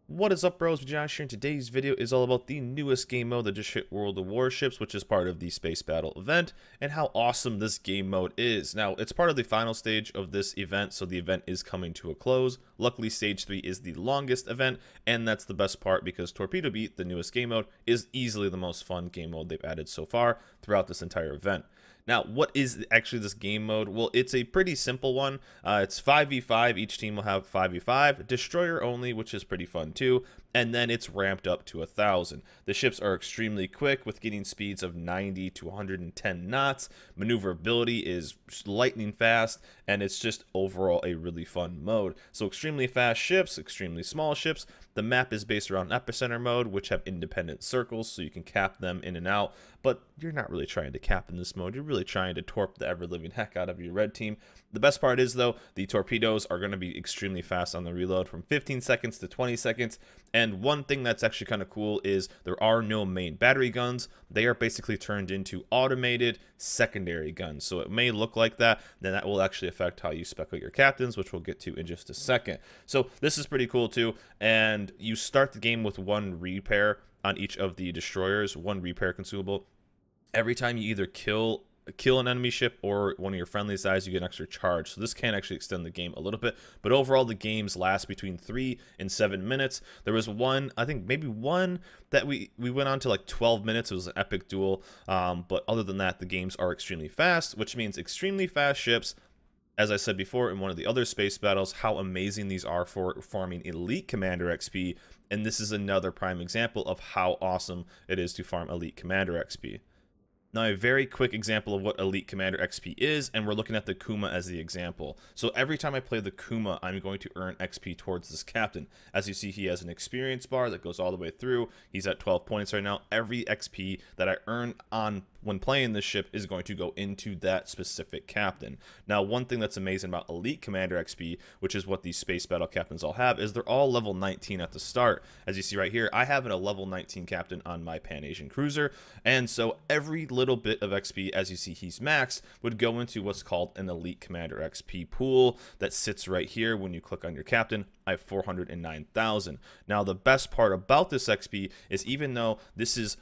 What is up, bros? Josh here, and today's video is all about the newest game mode that just hit World of Warships, which is part of the Space Battle event, and how awesome this game mode is. Now, it's part of the final stage of this event, so the event is coming to a close. Luckily, Stage 3 is the longest event, and that's the best part because Torpedo Beat, the newest game mode, is easily the most fun game mode they've added so far throughout this entire event. Now, what is actually this game mode? Well, it's a pretty simple one. It's 5v5. Each team will have 5v5. Destroyer only, which is pretty fun too. And then it's ramped up to 1,000. The ships are extremely quick with getting speeds of 90 to 110 knots. Maneuverability is lightning fast, and it's just overall a really fun mode. So extremely fast ships, extremely small ships. The map is based around epicenter mode, which have independent circles, so you can cap them in and out. But you're not really trying to cap in this mode. You're really trying to torp the ever-living heck out of your red team. The best part is, though, the torpedoes are going to be extremely fast on the reload, from 15 seconds to 20 seconds. And one thing that's actually kind of cool is there are no main battery guns. They are basically turned into automated secondary guns. So it may look like that, then that will actually affect how you spec out your captains, which we'll get to in just a second. So this is pretty cool too. And you start the game with one repair on each of the destroyers, one repair consumable. Every time you either kill an enemy ship or one of your friendlies dies, you get an extra charge. So this can actually extend the game a little bit, but overall the games last between 3 and 7 minutes. There was one, I think maybe one that we went on to like 12 minutes. It was an epic duel, but other than that, the games are extremely fast, which means extremely fast ships. As I said before in one of the other space battles, how amazing these are for farming elite commander XP, and this is another prime example of how awesome it is to farm elite commander XP. Now, a very quick example of what Elite Commander XP is, and we're looking at the Kuma as the example. So every time I play the Kuma, I'm going to earn XP towards this captain. As you see, he has an experience bar that goes all the way through. He's at 12 points right now. Every XP that I earn on when playing this ship is going to go into that specific captain. Now, one thing that's amazing about Elite Commander XP, which is what these space battle captains all have, is they're all level 19 at the start. As you see right here, I have a level 19 captain on my Pan-Asian cruiser, and so every little bit of XP, as you see he's maxed, would go into what's called an Elite Commander XP pool that sits right here when you click on your captain. I have 409,000. Now, the best part about this XP is, even though this is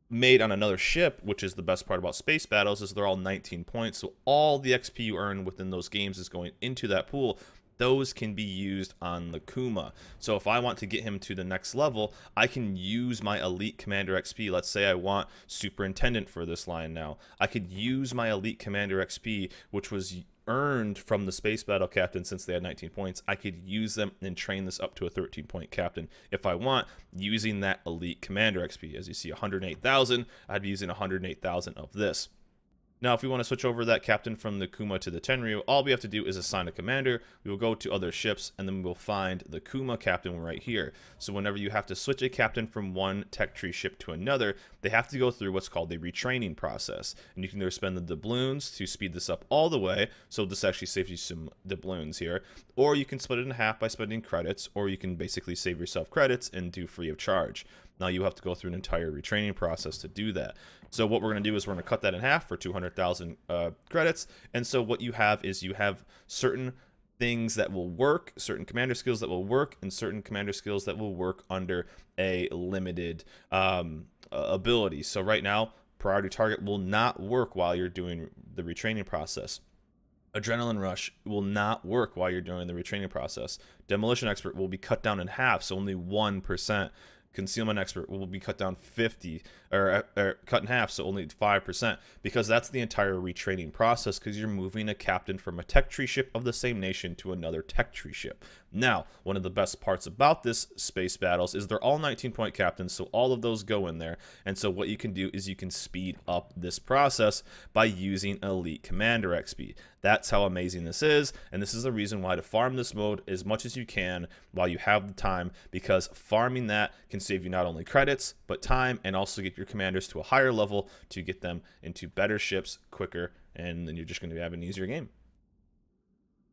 made on another ship, which is the best part about space battles, is they're all 19 points, so all the XP you earn within those games is going into that pool. Those can be used on the Kuma. So if I want to get him to the next level, I can use my Elite Commander XP. Let's say I want Superintendent for this line now. I could use my Elite Commander XP, which was earned from the space battle captain since they had 19 points. I could use them and train this up to a 13-point captain if I want, using that Elite Commander XP. As you see, 108,000. I'd be using 108,000 of this. Now, if we want to switch over that captain from the Kuma to the Tenryu, all we have to do is assign a commander. We will go to other ships, and then we'll find the Kuma captain right here. So whenever you have to switch a captain from one tech tree ship to another, they have to go through what's called the retraining process. And you can either spend the doubloons to speed this up all the way, so this actually saves you some doubloons here, or you can split it in half by spending credits, or you can basically save yourself credits and do free of charge. Now you have to go through an entire retraining process to do that. So what we're going to do is we're going to cut that in half for 200,000 credits. And so what you have is you have certain things that will work, certain commander skills that will work, and certain commander skills that will work under a limited ability. So right now, priority target will not work while you're doing the retraining process. Adrenaline Rush will not work while you're doing the retraining process. Demolition Expert will be cut down in half, so only 1%. Concealment Expert will be cut down 50 or cut in half, so only 5%, because that's the entire retraining process, because you're moving a captain from a tech tree ship of the same nation to another tech tree ship. Now, one of the best parts about this space battles is they're all 19-point captains, so all of those go in there. And so what you can do is you can speed up this process by using Elite Commander XP. That's how amazing this is, and this is the reason why to farm this mode as much as you can while you have the time, because farming that can save you not only credits, but time, and also get your commanders to a higher level to get them into better ships quicker, and then you're just going to have an easier game.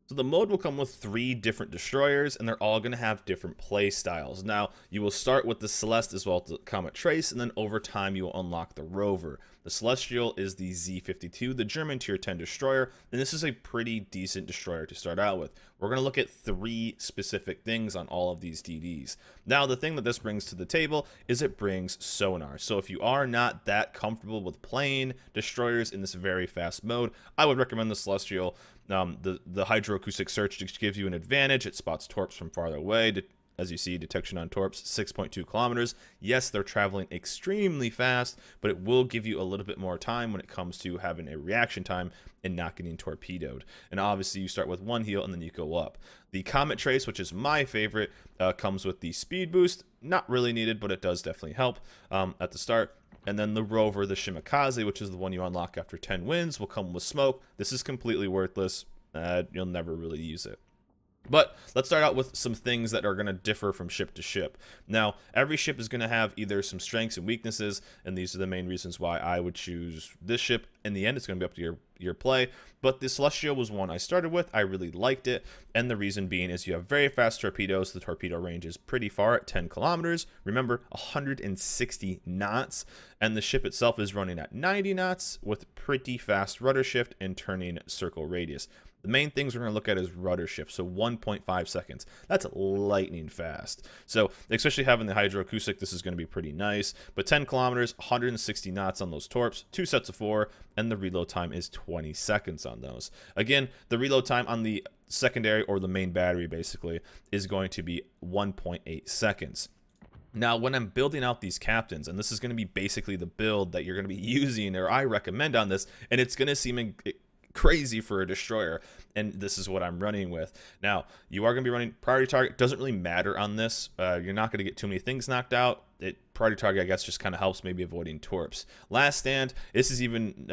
So the mode will come with 3 different destroyers, and they're all going to have different play styles. Now, you will start with the Celeste as well as the Comet Trace, and then over time you will unlock the Rover. The Celestial is the Z-52, the German Tier 10 destroyer, and this is a pretty decent destroyer to start out with. We're going to look at 3 specific things on all of these DDs. Now, the thing that this brings to the table is it brings sonar. So if you are not that comfortable with playing destroyers in this very fast mode, I would recommend the Celestial. The hydroacoustic search just gives you an advantage. It spots torps from farther away. As you see, detection on torps, 6.2 kilometers. Yes, they're traveling extremely fast, but it will give you a little bit more time when it comes to having a reaction time and not getting torpedoed. And obviously, you start with 1 heal and then you go up. The Comet Trace, which is my favorite, comes with the speed boost. Not really needed, but it does definitely help at the start. And then the Rover, the Shimakaze, which is the one you unlock after 10 wins, will come with smoke. This is completely worthless. You'll never really use it. But let's start out with some things that are going to differ from ship to ship. Now, every ship is going to have either some strengths and weaknesses, and these are the main reasons why I would choose this ship. In the end, it's going to be up to your play, but the Celestial was one I started with. I really liked it, and the reason being is you have very fast torpedoes. The torpedo range is pretty far at 10 kilometers. Remember, 160 knots, and the ship itself is running at 90 knots with pretty fast rudder shift and turning circle radius. The main things we're going to look at is rudder shift, so 1.5 seconds. That's lightning fast. So, especially having the hydroacoustic, this is going to be pretty nice. But 10 kilometers, 160 knots on those torps, 2 sets of 4, and the reload time is 20 seconds on those. Again, the reload time on the secondary, or the main battery basically, is going to be 1.8 seconds. Now, when I'm building out these captains, and this is going to be basically the build that you're going to be using, or I recommend on this, and it's going to seem crazy for a destroyer, and this is what I'm running with. Now, you are going to be running priority target. Doesn't really matter on this. You're not going to get too many things knocked out. Priority target, I guess, just kind of helps maybe avoiding torps. Last stand, this is even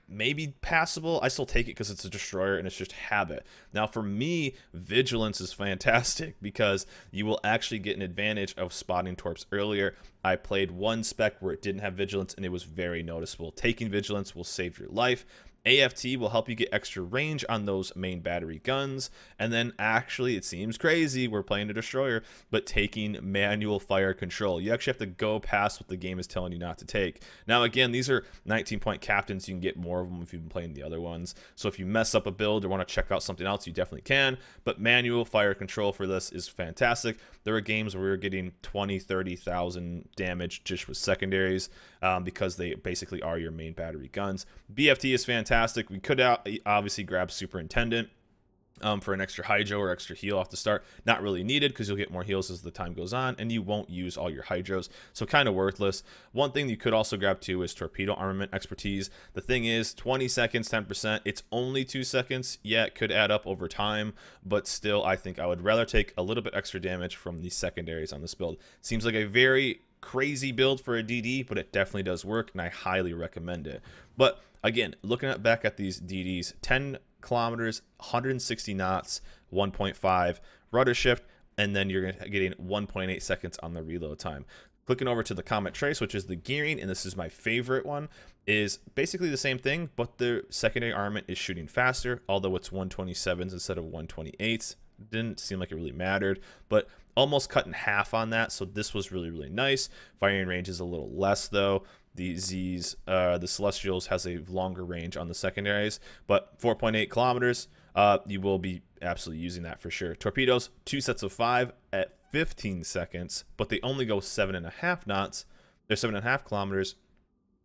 maybe passable. I still take it because it's a destroyer and it's just habit. Now, for me, vigilance is fantastic because you will actually get an advantage of spotting torps earlier. I played one spec where it didn't have vigilance and it was very noticeable. Taking vigilance will save your life. AFT will help you get extra range on those main battery guns. And then actually, it seems crazy, we're playing a destroyer, but taking manual fire control. You actually have to go past what the game is telling you not to take. Now, again, these are 19-point captains. You can get more of them if you've been playing the other ones. So if you mess up a build or want to check out something else, you definitely can. But manual fire control for this is fantastic. There are games where we were getting 20,000, 30,000 damage just with secondaries because they basically are your main battery guns. BFT is fantastic. We could obviously grab Superintendent for an extra hydro or extra heal off the start. Not really needed because you'll get more heals as the time goes on, and you won't use all your hydros, so kind of worthless. One thing you could also grab too is Torpedo Armament Expertise. The thing is, 20 seconds, 10%. It's only 2 seconds. Yeah, it could add up over time, but still, I think I would rather take a little bit extra damage from the secondaries on this build. Seems like a very crazy build for a DD, but it definitely does work, and I highly recommend it. But again, looking back at these DDs, 10 kilometers, 160 knots, 1.5 rudder shift, and then you're getting 1.8 seconds on the reload time. Clicking over to the Comet Trace, which is the gearing, and this is my favorite one, is basically the same thing, but the secondary armament is shooting faster, although it's 127s instead of 128s. Didn't seem like it really mattered, but almost cut in half on that, so this was really, really nice. Firing range is a little less, though. The Celestials has a longer range on the secondaries, but 4.8 kilometers, you will be absolutely using that for sure. Torpedoes, 2 sets of 5 at 15 seconds, but they only go 7.5 knots. They're 7.5 kilometers,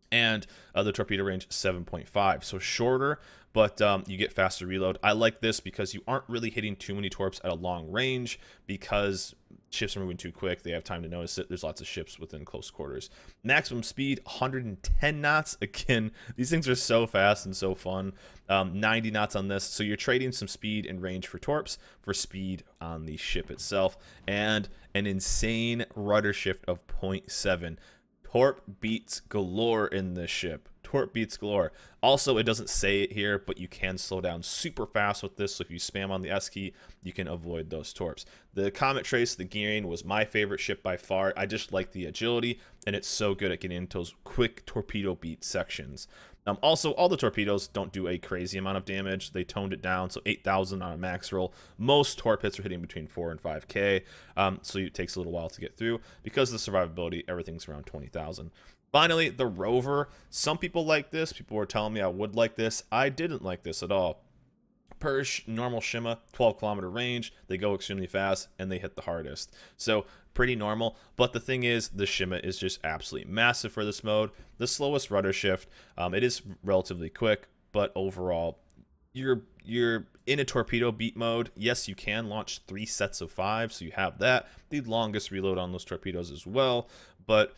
and the torpedo range 7.5, so shorter, but you get faster reload. I like this because you aren't really hitting too many torps at a long range because ships are moving too quick. They have time to notice it. There's lots of ships within close quarters. Maximum speed, 110 knots. Again, these things are so fast and so fun. 90 knots on this. So you're trading some speed and range for torps for speed on the ship itself. And an insane rudder shift of 0.7. Torp beats galore in this ship. Torp beats galore. Also, it doesn't say it here, but you can slow down super fast with this. So if you spam on the S key, you can avoid those torps. The Comet Trace, the gearing, was my favorite ship by far. I just like the agility, and it's so good at getting into those quick torpedo beat sections. Also, all the torpedoes don't do a crazy amount of damage. They toned it down, so 8,000 on a max roll. Most torp hits are hitting between 4 and 5k, so it takes a little while to get through. Because of the survivability, everything's around 20,000. Finally, the Rover. Some people like this. People were telling me I would like this. I didn't like this at all. Persh, normal Shima, 12-kilometer range. They go extremely fast and they hit the hardest. So pretty normal. But the thing is, the Shima is just absolutely massive for this mode. The slowest rudder shift. It is relatively quick, but overall, you're in a torpedo beat mode. Yes, you can launch 3 sets of 5, so you have that. The longest reload on those torpedoes as well, but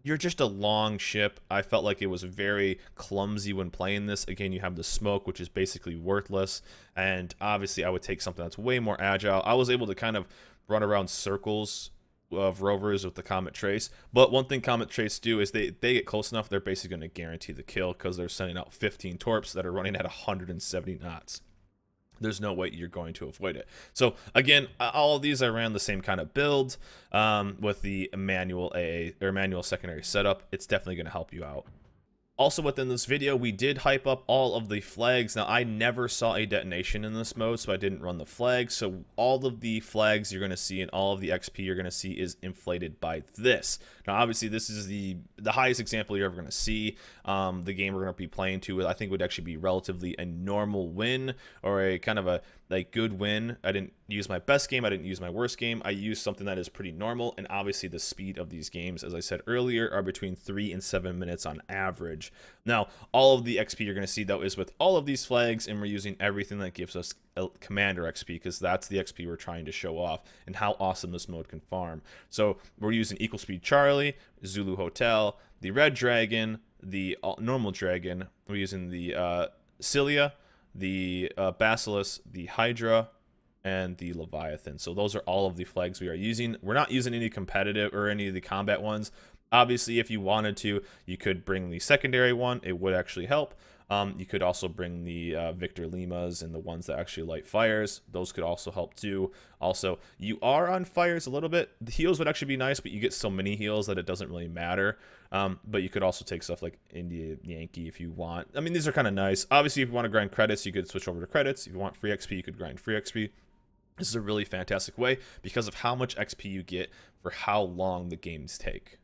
you're just a long ship. I felt like it was very clumsy when playing this. Again, you have the smoke, which is basically worthless, and obviously I would take something that's way more agile. I was able to kind of run around circles of rovers with the Comet Trace, but one thing Comet Trace do is they get close enough, they're basically going to guarantee the kill because they're sending out 15 torps that are running at 170 knots. There's no way you're going to avoid it. So again, all of these I ran the same kind of build with the manual AA or manual secondary setup. It's definitely going to help you out. Also within this video, we did hype up all of the flags. Now, I never saw a detonation in this mode, so I didn't run the flags. So all of the flags you're going to see and all of the XP you're going to see is inflated by this. Now, obviously, this is the highest example you're ever going to see. The game we're going to be playing to, I think, would actually be relatively a normal win or a kind of a good win. I didn't use my best game. I didn't use my worst game. I used something that is pretty normal. And obviously, the speed of these games, as I said earlier, are between 3 and 7 minutes on average. Now, all of the XP you're going to see, though, is with all of these flags, and we're using everything that gives us Commander XP, because that's the XP we're trying to show off and how awesome this mode can farm. So we're using Equal Speed Charlie, Zulu Hotel, the Red Dragon, the normal Dragon. We're using the Cilia, the Basilisk, the Hydra, and the Leviathan. So those are all of the flags we are using. We're not using any competitive or any of the combat ones. Obviously, if you wanted to, you could bring the secondary one. It would actually help. You could also bring the Victor Limas and the ones that actually light fires. Those could also help too. Also, you are on fires a little bit. The heals would actually be nice, but you get so many heals that it doesn't really matter. But you could also take stuff like India Yankee if you want. I mean, these are kind of nice. Obviously, if you want to grind credits, you could switch over to credits. If you want free XP, you could grind free XP. This is a really fantastic way because of how much XP you get for how long the games take.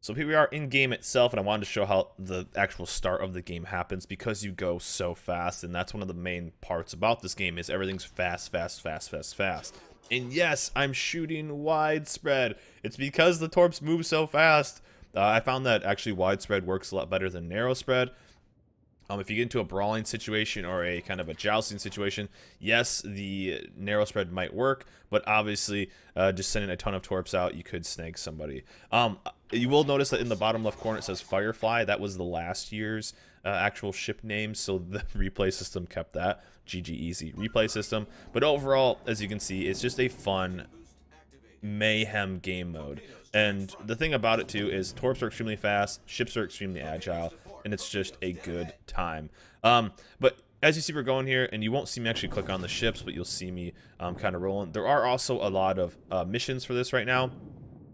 So here we are in game itself, and I wanted to show how the actual start of the game happens because you go so fast, and that's one of the main parts about this game is everything's fast, fast, fast, fast, fast. And yes, I'm shooting widespread. It's because the torps move so fast. I found that actually widespread works a lot better than narrow spread. If you get into a brawling situation or a kind of a jousting situation, yes, the narrow spread might work, but obviously just sending a ton of torps out, you could snag somebody. You will notice that in the bottom left corner it says Firefly. That was the last year's actual ship name, so the replay system kept that. GG easy replay system. But overall, as you can see, it's just a fun mayhem game mode. And the thing about it too is torps are extremely fast, ships are extremely agile, and it's just a good time. But as you see, we're going here, and you won't see me actually click on the ships, but you'll see me kind of rolling. There are also a lot of missions for this right now.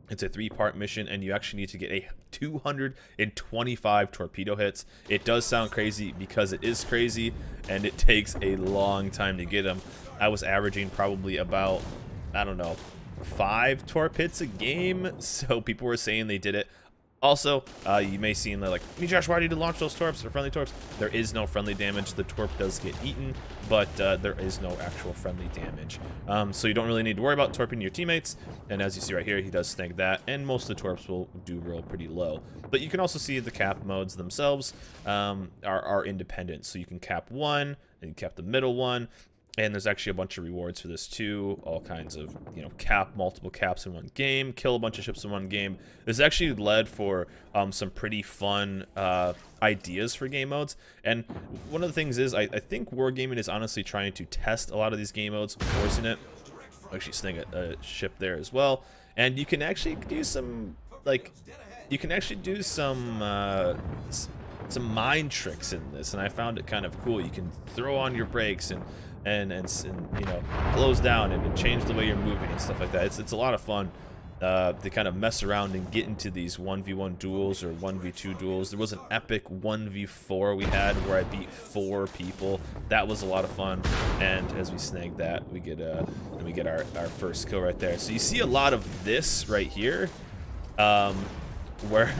It's a 3-part mission, and you actually need to get a 225 torpedo hits. It does sound crazy because it is crazy, and it takes a long time to get them. I was averaging probably about, I don't know, 5 torp hits a game, so people were saying they did it. Also, you may see in there like, "Hey Josh, why did you launch those torps? They're friendly torps." There is no friendly damage. The torp does get eaten, but there is no actual friendly damage. So you don't really need to worry about torping your teammates. And as you see right here, he does snag that, and most of the torps will do roll pretty low. But you can also see the cap modes themselves are independent. So you can cap one, and you cap the middle one. And there's actually a bunch of rewards for this too. All kinds of, you know, cap multiple caps in one game, kill a bunch of ships in one game. This actually led for some pretty fun ideas for game modes. And one of the things is, I think Wargaming is honestly trying to test a lot of these game modes, forcing it. Actually, sting a ship there as well. And you can actually do some, like, some mind tricks in this, and I found it kind of cool. You can throw on your brakes and you know, close down and change the way you're moving and stuff like that. It's a lot of fun to kind of mess around and get into these 1v1 duels or 1v2 duels. There was an epic 1v4 we had where I beat 4 people. That was a lot of fun, and as we snag that, we get our first kill right there. So you see a lot of this right here. where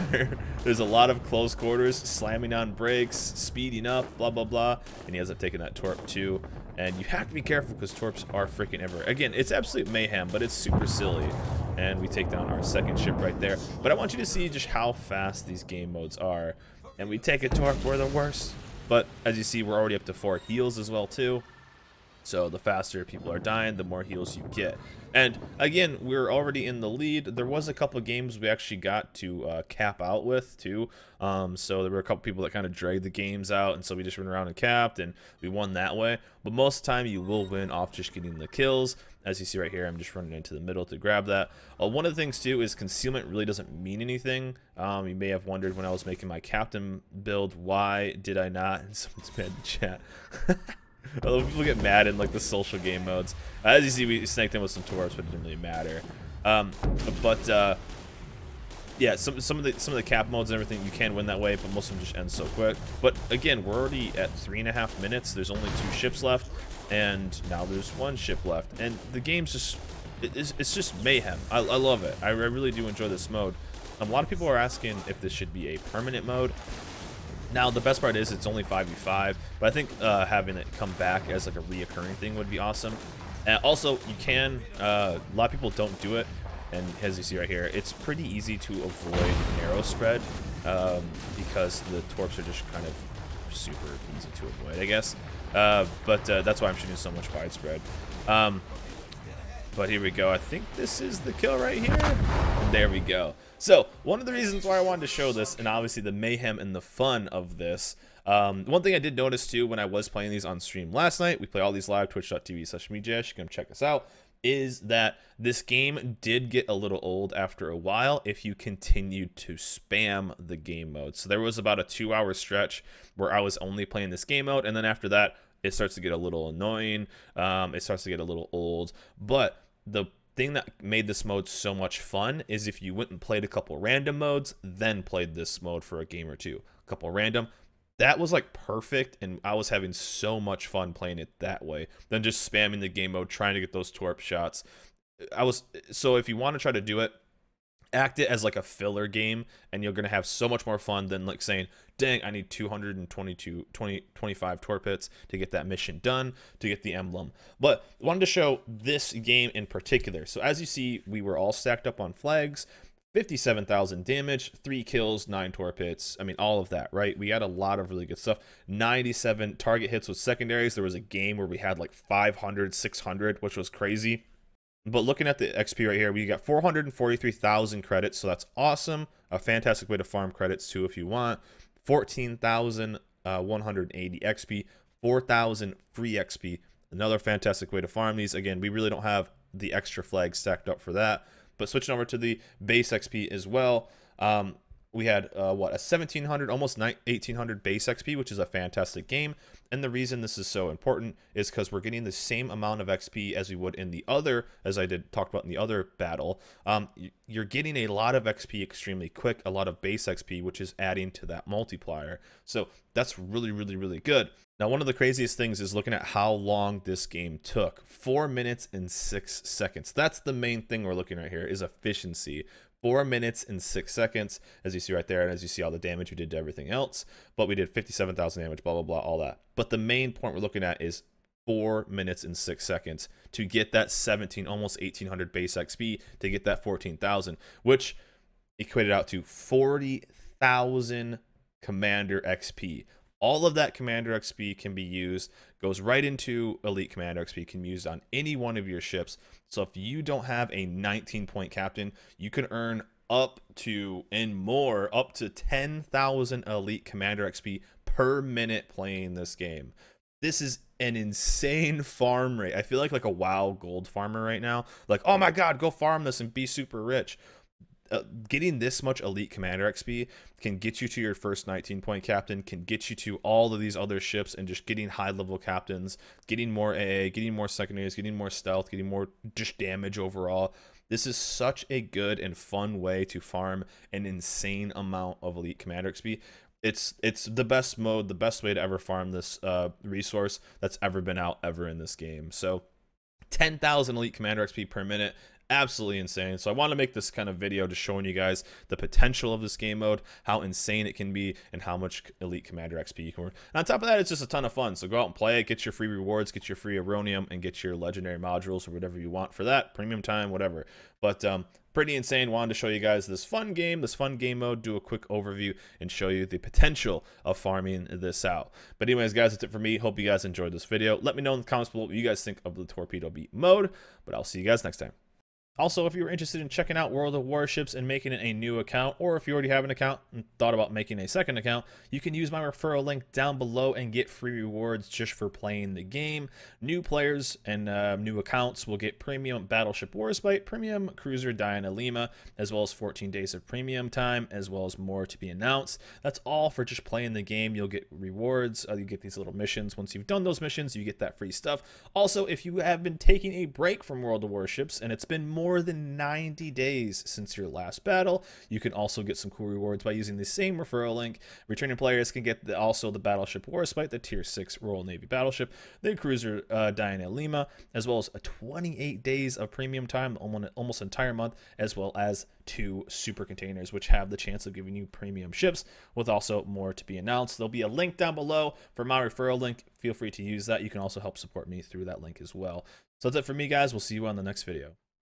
there's a lot of close quarters, slamming on brakes, speeding up, blah, blah, blah. And he ends up taking that Torp too. And you have to be careful because Torps are freaking everywhere. Again, it's absolute mayhem, but it's super silly. And we take down our second ship right there. But I want you to see just how fast these game modes are. And we take a Torp, we're the worst. But as you see, we're already up to 4 heals as well too. So the faster people are dying, the more heals you get. And again, we're already in the lead. There was a couple of games we actually got to cap out with too. So there were a couple people that kind of dragged the games out, and so we just went around and capped, and we won that way. But most of the time, you will win off just getting the kills. As you see right here, I'm just running into the middle to grab that. One of the things too is concealment really doesn't mean anything. You may have wondered when I was making my captain build, why did I not? And someone's mad in chat. Although people get mad in like the social game modes. As you see, we snaked in with some Torps, but it didn't really matter. Yeah, some of the cap modes and everything, you can win that way, but most of them just end so quick. But again, we're already at 3.5 minutes. There's only 2 ships left, and now there's 1 ship left. And the game's just, it's just mayhem. I love it. I really do enjoy this mode. A lot of people are asking if this should be a permanent mode. Now, the best part is it's only 5v5, but I think having it come back as like a reoccurring thing would be awesome. And also, you can, a lot of people don't do it, and as you see right here, it's pretty easy to avoid narrow spread because the Torps are just kind of super easy to avoid, I guess. But that's why I'm shooting so much widespread. But here we go. I think this is the kill right here. And there we go. So, one of the reasons why I wanted to show this, and obviously the mayhem and the fun of this, one thing I did notice too when I was playing these on stream last night, we play all these live, twitch.tv/mejash, you can check us out, is that this game did get a little old after a while if you continued to spam the game mode. So there was about a 2-hour stretch where I was only playing this game mode, and then after that, it starts to get a little annoying, it starts to get a little old, but the thing that made this mode so much fun is if you went and played a couple random modes, then played this mode for a game or two. A couple random, that was like perfect, and I was having so much fun playing it that way than just spamming the game mode trying to get those Torp shots. So if you want to try to do it, act it as like a filler game, and you're gonna have so much more fun than like saying, dang, I need 25 Torp hits to get that mission done, to get the emblem. But I wanted to show this game in particular. So as you see, we were all stacked up on flags, 57,000 damage, 3 kills, 9 Torp hits. I mean, all of that, right? We had a lot of really good stuff. 97 target hits with secondaries. There was a game where we had like 500, 600, which was crazy. But looking at the XP right here, we got 443,000 credits, so that's awesome. A fantastic way to farm credits too if you want. 14,180 XP, 4,000 free XP. Another fantastic way to farm these. Again, we really don't have the extra flags stacked up for that. But switching over to the base XP as well, we had what, a 1,700, almost 1,800 base XP, which is a fantastic game. And the reason this is so important is because we're getting the same amount of XP as we would in the other, as I did talk about in the other battle. You're getting a lot of XP extremely quick, a lot of base XP, which is adding to that multiplier. So that's really, really, really good. Now, one of the craziest things is looking at how long this game took. 4 minutes and 6 seconds. That's the main thing we're looking at here, is efficiency. 4 minutes and 6 seconds, as you see right there, and as you see all the damage we did to everything else. But we did 57,000 damage, blah, blah, blah, all that. But the main point we're looking at is 4 minutes and 6 seconds to get that 17, almost 1,800 base XP, to get that 14,000, which equated out to 40,000 Commander XP. All of that Commander XP can be used, goes right into Elite Commander XP, can be used on any one of your ships. So if you don't have a 19-point captain, you can earn up to, and more, up to 10,000 Elite Commander XP per minute playing this game. This is an insane farm rate. I feel like a WoW gold farmer right now. Like, oh my god, go farm this and be super rich. Getting this much Elite Commander XP can get you to your first 19-point captain, can get you to all of these other ships, and just getting high-level captains, getting more AA, getting more secondaries, getting more stealth, getting more just damage overall. This is such a good and fun way to farm an insane amount of Elite Commander XP. It's the best mode, the best way to ever farm this resource that's ever been out ever in this game. So 10,000 Elite Commander XP per minute. absolutely insane. So I want to make this kind of video just showing you guys the potential of this game mode, how insane it can be, and how much elite commander XP you can earn. And on top of that, it's just a ton of fun. So go out and play it, get your free rewards, get your free Aronium, and get your legendary modules or whatever you want for that, premium time, whatever. But pretty insane. Wanted to show you guys this fun game mode, do a quick overview, and show you the potential of farming this out. But anyways, guys, that's it for me. Hope you guys enjoyed this video. Let me know in the comments below what you guys think of the Torpedo Beat mode, but I'll see you guys next time. Also, if you're interested in checking out World of Warships and making it a new account, or if you already have an account and thought about making a second account, you can use my referral link down below and get free rewards just for playing the game. New players and new accounts will get premium Battleship Warspite, premium Cruiser Diana Lima, as well as 14 days of premium time, as well as more to be announced. That's all for just playing the game. You'll get rewards. You get these little missions. Once you've done those missions, you get that free stuff. Also, if you have been taking a break from World of Warships and it's been more than 90 days since your last battle, you can also get some cool rewards by using the same referral link. Returning players can get also the Battleship Warspite, the Tier 6 Royal Navy battleship, the Cruiser Diana Lima, as well as 28 days of premium time, almost entire month, as well as 2 super containers, which have the chance of giving you premium ships, with also more to be announced. There'll be a link down below for my referral link. Feel free to use that. You can also help support me through that link as well. So that's it for me, guys. We'll see you on the next video.